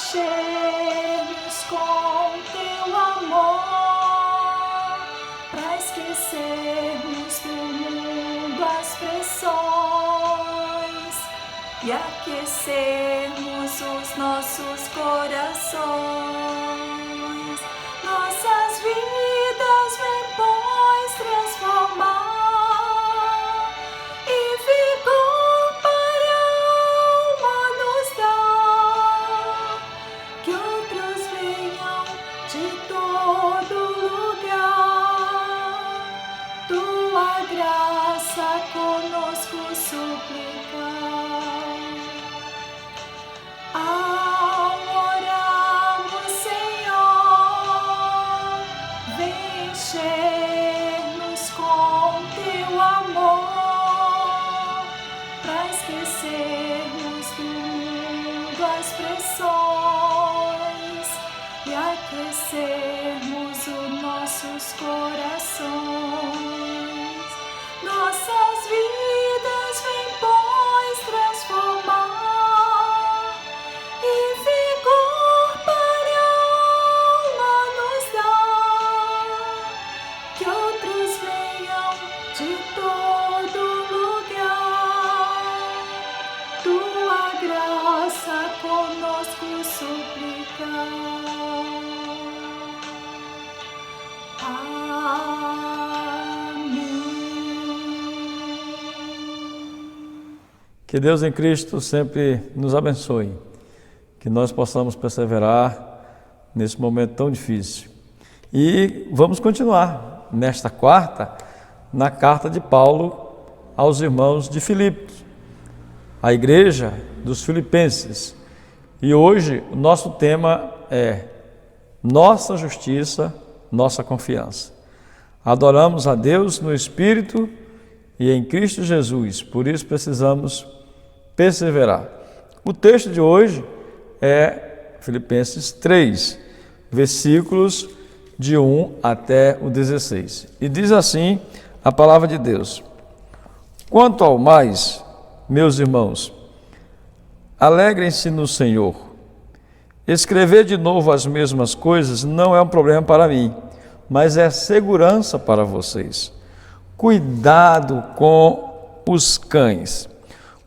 encher-nos com teu amor, para esquecermos do mundo as pressões e aquecermos os nossos corações. Nossas vidas vem, pois, transformar e vigor para a alma nos dar, que outros venham de todo lugar, tua graça conosco suplicar. Ao orarmos, Senhor, vem encher-nos com teu amor, para esquecermos do mundo as pressões e aquecermos os nossos corações. Nossas vidas vem, pois, transformar e vigor para a alma nos dar, que outros venham de todo lugar, tua graça conosco suplicar. Que Deus em Cristo sempre nos abençoe, que nós possamos perseverar nesse momento tão difícil. E vamos continuar nesta quarta, na carta de Paulo aos irmãos de Filipos, a igreja dos filipenses. E hoje o nosso tema é nossa justiça, nossa confiança. Adoramos a Deus no Espírito e em Cristo Jesus, por isso precisamos perseverar. O texto de hoje é Filipenses 3, versículos de 1 até o 16. E diz assim a palavra de Deus: quanto ao mais, meus irmãos, alegrem-se no Senhor. Escrever de novo as mesmas coisas não é um problema para mim, mas é segurança para vocês. Cuidado com os cães,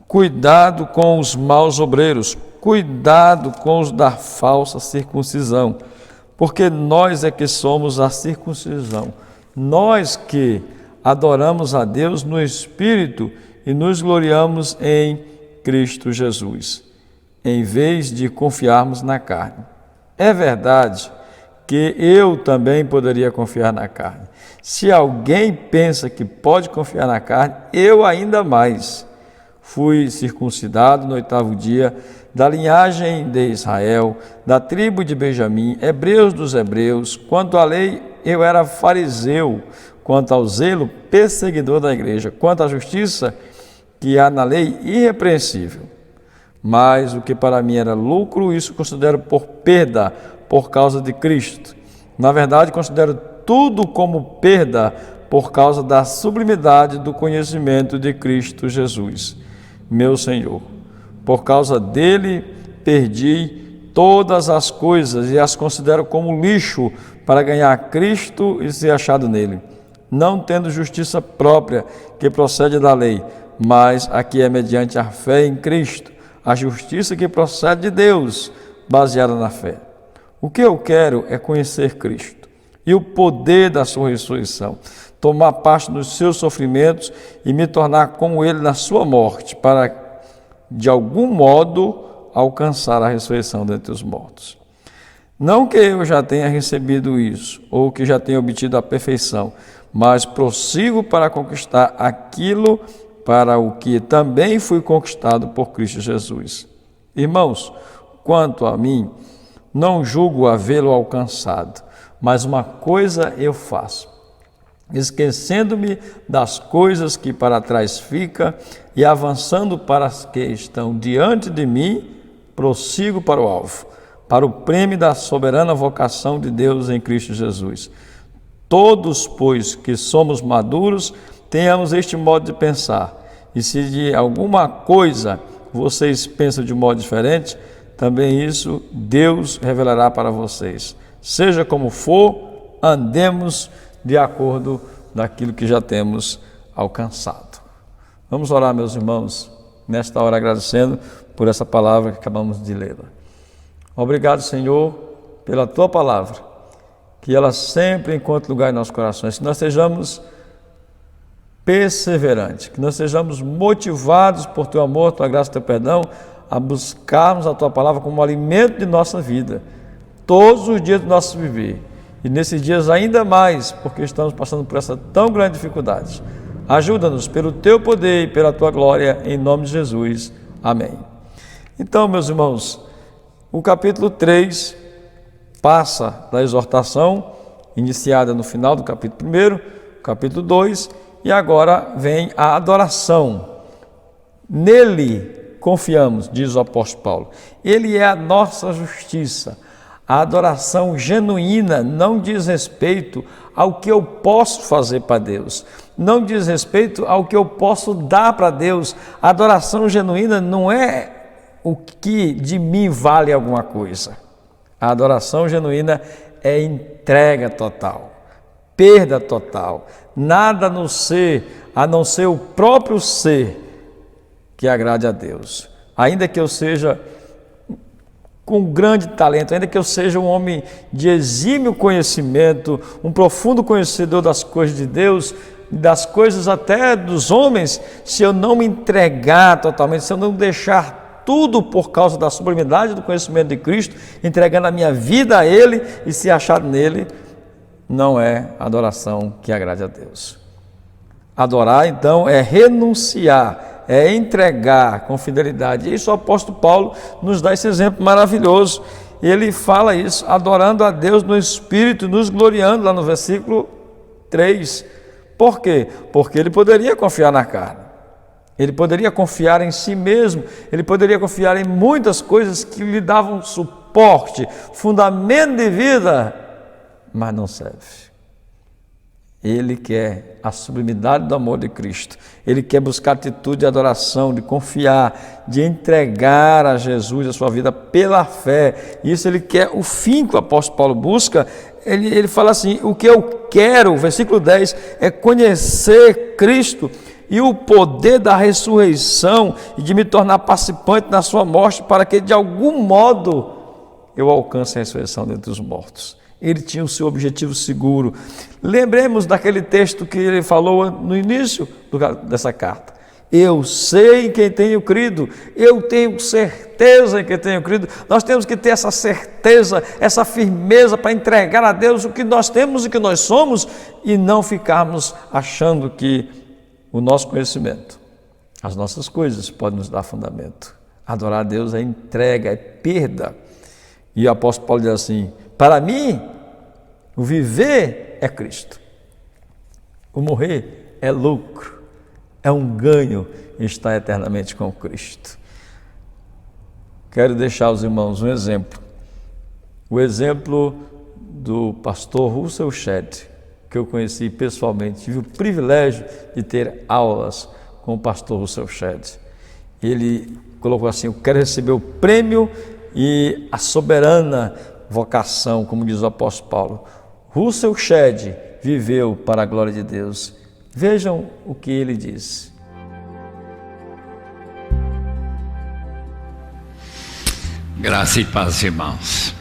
cuidado com os maus obreiros, cuidado com os da falsa circuncisão, porque nós é que somos a circuncisão, nós que adoramos a Deus no Espírito e nos gloriamos em Cristo Jesus, em vez de confiarmos na carne. É verdade que eu também poderia confiar na carne. Se alguém pensa que pode confiar na carne, eu ainda mais. Fui circuncidado no 8º dia, da linhagem de Israel, da tribo de Benjamim, hebreus dos hebreus. Quanto à lei, eu era fariseu. Quanto ao zelo, perseguidor da igreja. Quanto à justiça, que há na lei, irrepreensível. Mas o que para mim era lucro, isso considero por perda, por causa de Cristo. Na verdade, considero tudo como perda por causa da sublimidade do conhecimento de Cristo Jesus, meu Senhor. Por causa dele, perdi todas as coisas e as considero como lixo para ganhar Cristo e ser achado nele, não tendo justiça própria que procede da lei, mas a que é mediante a fé em Cristo, a justiça que procede de Deus, baseada na fé. O que eu quero é conhecer Cristo e o poder da sua ressurreição, tomar parte nos seus sofrimentos e me tornar como ele na sua morte, para, de algum modo, alcançar a ressurreição dentre os mortos. Não que eu já tenha recebido isso, ou que já tenha obtido a perfeição, mas prossigo para conquistar aquilo para o que também fui conquistado por Cristo Jesus. Irmãos, quanto a mim, não julgo havê-lo alcançado, mas uma coisa eu faço, esquecendo-me das coisas que para trás ficam e avançando para as que estão diante de mim, prossigo para o alvo, para o prêmio da soberana vocação de Deus em Cristo Jesus. Todos, pois, que somos maduros, tenhamos este modo de pensar, e se de alguma coisa vocês pensam de modo diferente, também isso Deus revelará para vocês. Seja como for, andemos de acordo daquilo que já temos alcançado. Vamos orar, meus irmãos, nesta hora agradecendo por essa palavra que acabamos de ler. Obrigado, Senhor, pela Tua palavra, que ela sempre encontre lugar em nossos corações, que nós sejamos perseverantes, que nós sejamos motivados por Teu amor, Tua graça, Teu perdão, a buscarmos a Tua palavra como alimento de nossa vida, todos os dias do nosso viver, e nesses dias ainda mais, porque estamos passando por essa tão grande dificuldade. Ajuda-nos pelo Teu poder e pela Tua glória, em nome de Jesus. Amém. Então, meus irmãos, o capítulo 3 passa da exortação, iniciada no final do capítulo 1, capítulo 2, e agora vem a adoração. Nele confiamos, diz o apóstolo Paulo. Ele é a nossa justiça. A adoração genuína não diz respeito ao que eu posso fazer para Deus, não diz respeito ao que eu posso dar para Deus. A adoração genuína não é o que de mim vale alguma coisa. A adoração genuína é entrega total, perda total, nada no ser, a não ser o próprio ser que agrade a Deus. Ainda que eu seja com grande talento, ainda que eu seja um homem de exímio conhecimento, um profundo conhecedor das coisas de Deus, das coisas até dos homens, se eu não me entregar totalmente, se eu não deixar tudo por causa da sublimidade do conhecimento de Cristo, entregando a minha vida a Ele e se achar nele, não é adoração que agrade a Deus. Adorar, então, é renunciar, é entregar com fidelidade. E isso o apóstolo Paulo nos dá esse exemplo maravilhoso. Ele fala isso, adorando a Deus no Espírito, nos gloriando, lá no versículo 3. Por quê? Porque ele poderia confiar na carne. Ele poderia confiar em si mesmo, ele poderia confiar em muitas coisas que lhe davam suporte, fundamento de vida, mas não serve. Ele quer a sublimidade do amor de Cristo, ele quer buscar atitude de adoração, de confiar, de entregar a Jesus a sua vida pela fé. Isso ele quer, o fim que o apóstolo Paulo busca. Ele fala assim: o que eu quero, versículo 10, é conhecer Cristo e o poder da ressurreição e de me tornar participante na sua morte, para que de algum modo eu alcance a ressurreição dentre os mortos. Ele tinha o seu objetivo seguro. Lembremos daquele texto que ele falou no início dessa carta. Eu sei em quem tenho crido, eu tenho certeza em quem tenho crido. Nós temos que ter essa certeza, essa firmeza para entregar a Deus o que nós temos e o que nós somos, e não ficarmos achando que o nosso conhecimento, as nossas coisas podem nos dar fundamento. Adorar a Deus é entrega, é perda. E o apóstolo Paulo diz assim: para mim, o viver é Cristo, o morrer é lucro, é um ganho estar eternamente com Cristo. Quero deixar aos irmãos um exemplo, o exemplo do pastor Russell Shedd, que eu conheci pessoalmente, tive o privilégio de ter aulas com o pastor Russell Shedd. Ele colocou assim: eu quero receber o prêmio e a soberana vocação, como diz o apóstolo Paulo. Russell Shedd viveu para a glória de Deus. Vejam o que ele diz. Graça e paz, irmãos.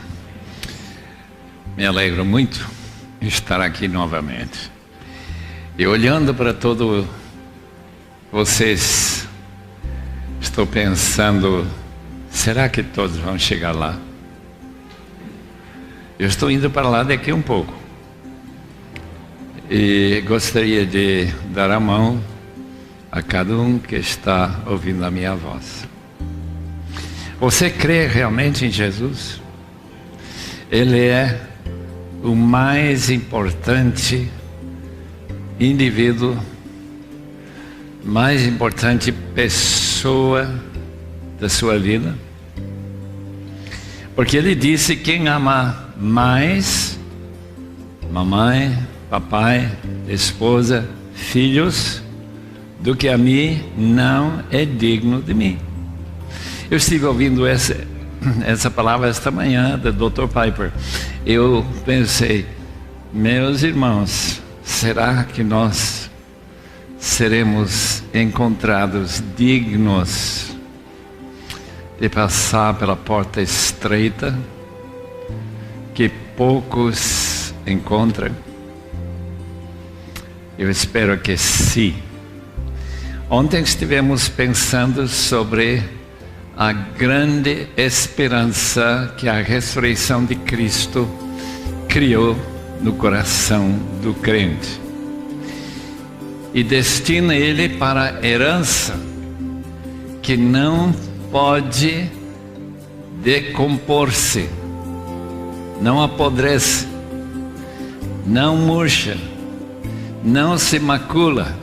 Me alegro muito de estar aqui novamente. E olhando para todos vocês, estou pensando: será que todos vão chegar lá? Eu estou indo para lá daqui um pouco. E gostaria de dar a mão a cada um que está ouvindo a minha voz. Você crê realmente em Jesus? Ele é o mais importante indivíduo, mais importante pessoa da sua vida? Porque ele disse: quem ama mais mamãe, papai, esposa, filhos do que a mim, não é digno de mim. Eu estive ouvindo essa palavra esta manhã do Dr. Piper, eu pensei, meus irmãos, será que nós seremos encontrados dignos de passar pela porta estreita que poucos encontram? Eu espero que sim. Ontem estivemos pensando sobre a grande esperança que a ressurreição de Cristo criou no coração do crente e destina ele para a herança que não pode decompor-se, não apodrece, não murcha, não se macula,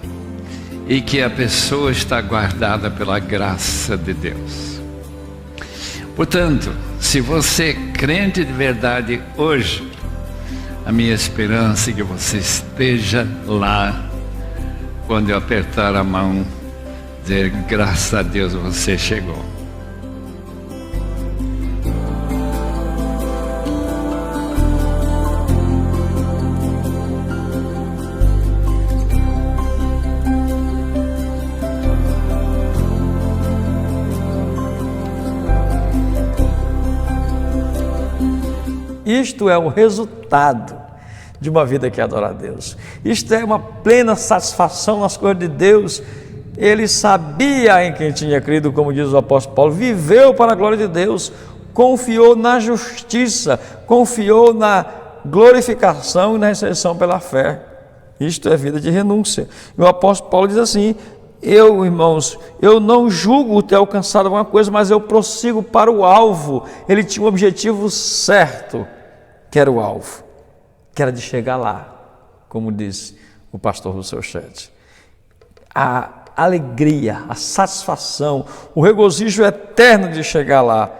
e que a pessoa está guardada pela graça de Deus. Portanto, se você é crente de verdade hoje, a minha esperança é que você esteja lá quando eu apertar a mão, dizer, graças a Deus você chegou. Isto é o resultado de uma vida que adora a Deus. Isto é uma plena satisfação nas coisas de Deus. Ele sabia em quem tinha crido, como diz o apóstolo Paulo, viveu para a glória de Deus, confiou na justiça, confiou na glorificação e na ressurreição pela fé. Isto é vida de renúncia. E o apóstolo Paulo diz assim, irmãos, eu não julgo ter alcançado alguma coisa, mas eu prossigo para o alvo. Ele tinha um objetivo certo, que era o alvo, que era de chegar lá, como disse o pastor Rousseau Chet. A alegria, a satisfação, o regozijo eterno de chegar lá,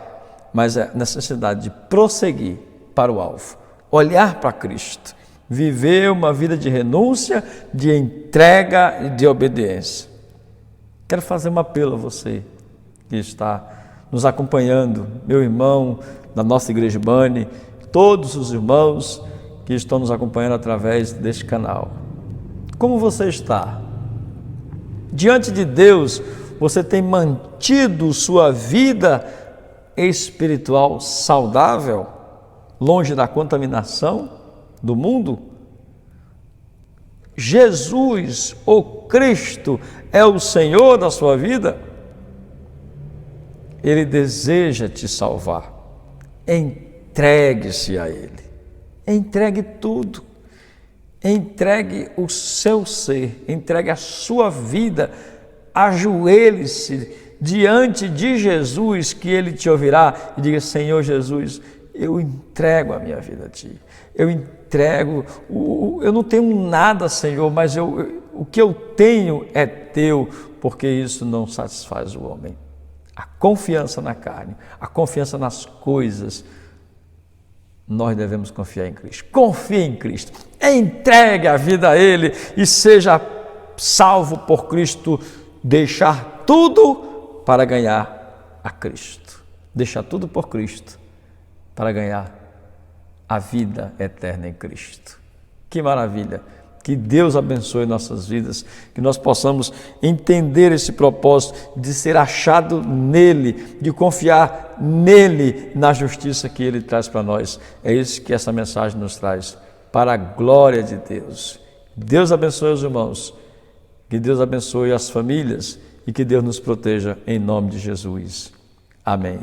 mas a necessidade de prosseguir para o alvo, olhar para Cristo, viver uma vida de renúncia, de entrega e de obediência. Quero fazer um apelo a você que está nos acompanhando, meu irmão da nossa Igreja Bani, todos os irmãos que estão nos acompanhando através deste canal. Como você está? Diante de Deus, você tem mantido sua vida espiritual saudável, longe da contaminação do mundo? Jesus, o Cristo, é o Senhor da sua vida? Ele deseja te salvar. Entregue-se a Ele. Entregue tudo. Entregue o seu ser. Entregue a sua vida. Ajoelhe-se diante de Jesus, que Ele te ouvirá e diga, Senhor Jesus, eu entrego a minha vida a Ti. Eu entrego, eu não tenho nada, Senhor, mas o que eu tenho é Teu, porque isso não satisfaz o homem. A confiança na carne, a confiança nas coisas, nós devemos confiar em Cristo. Confie em Cristo, entregue a vida a Ele e seja salvo por Cristo, deixar tudo para ganhar a Cristo. Deixar tudo por Cristo para ganhar a vida eterna em Cristo. Que maravilha! Que Deus abençoe nossas vidas, que nós possamos entender esse propósito de ser achado nele, de confiar nele, na justiça que ele traz para nós. É isso que essa mensagem nos traz, para a glória de Deus. Deus abençoe os irmãos, que Deus abençoe as famílias e que Deus nos proteja em nome de Jesus. Amém.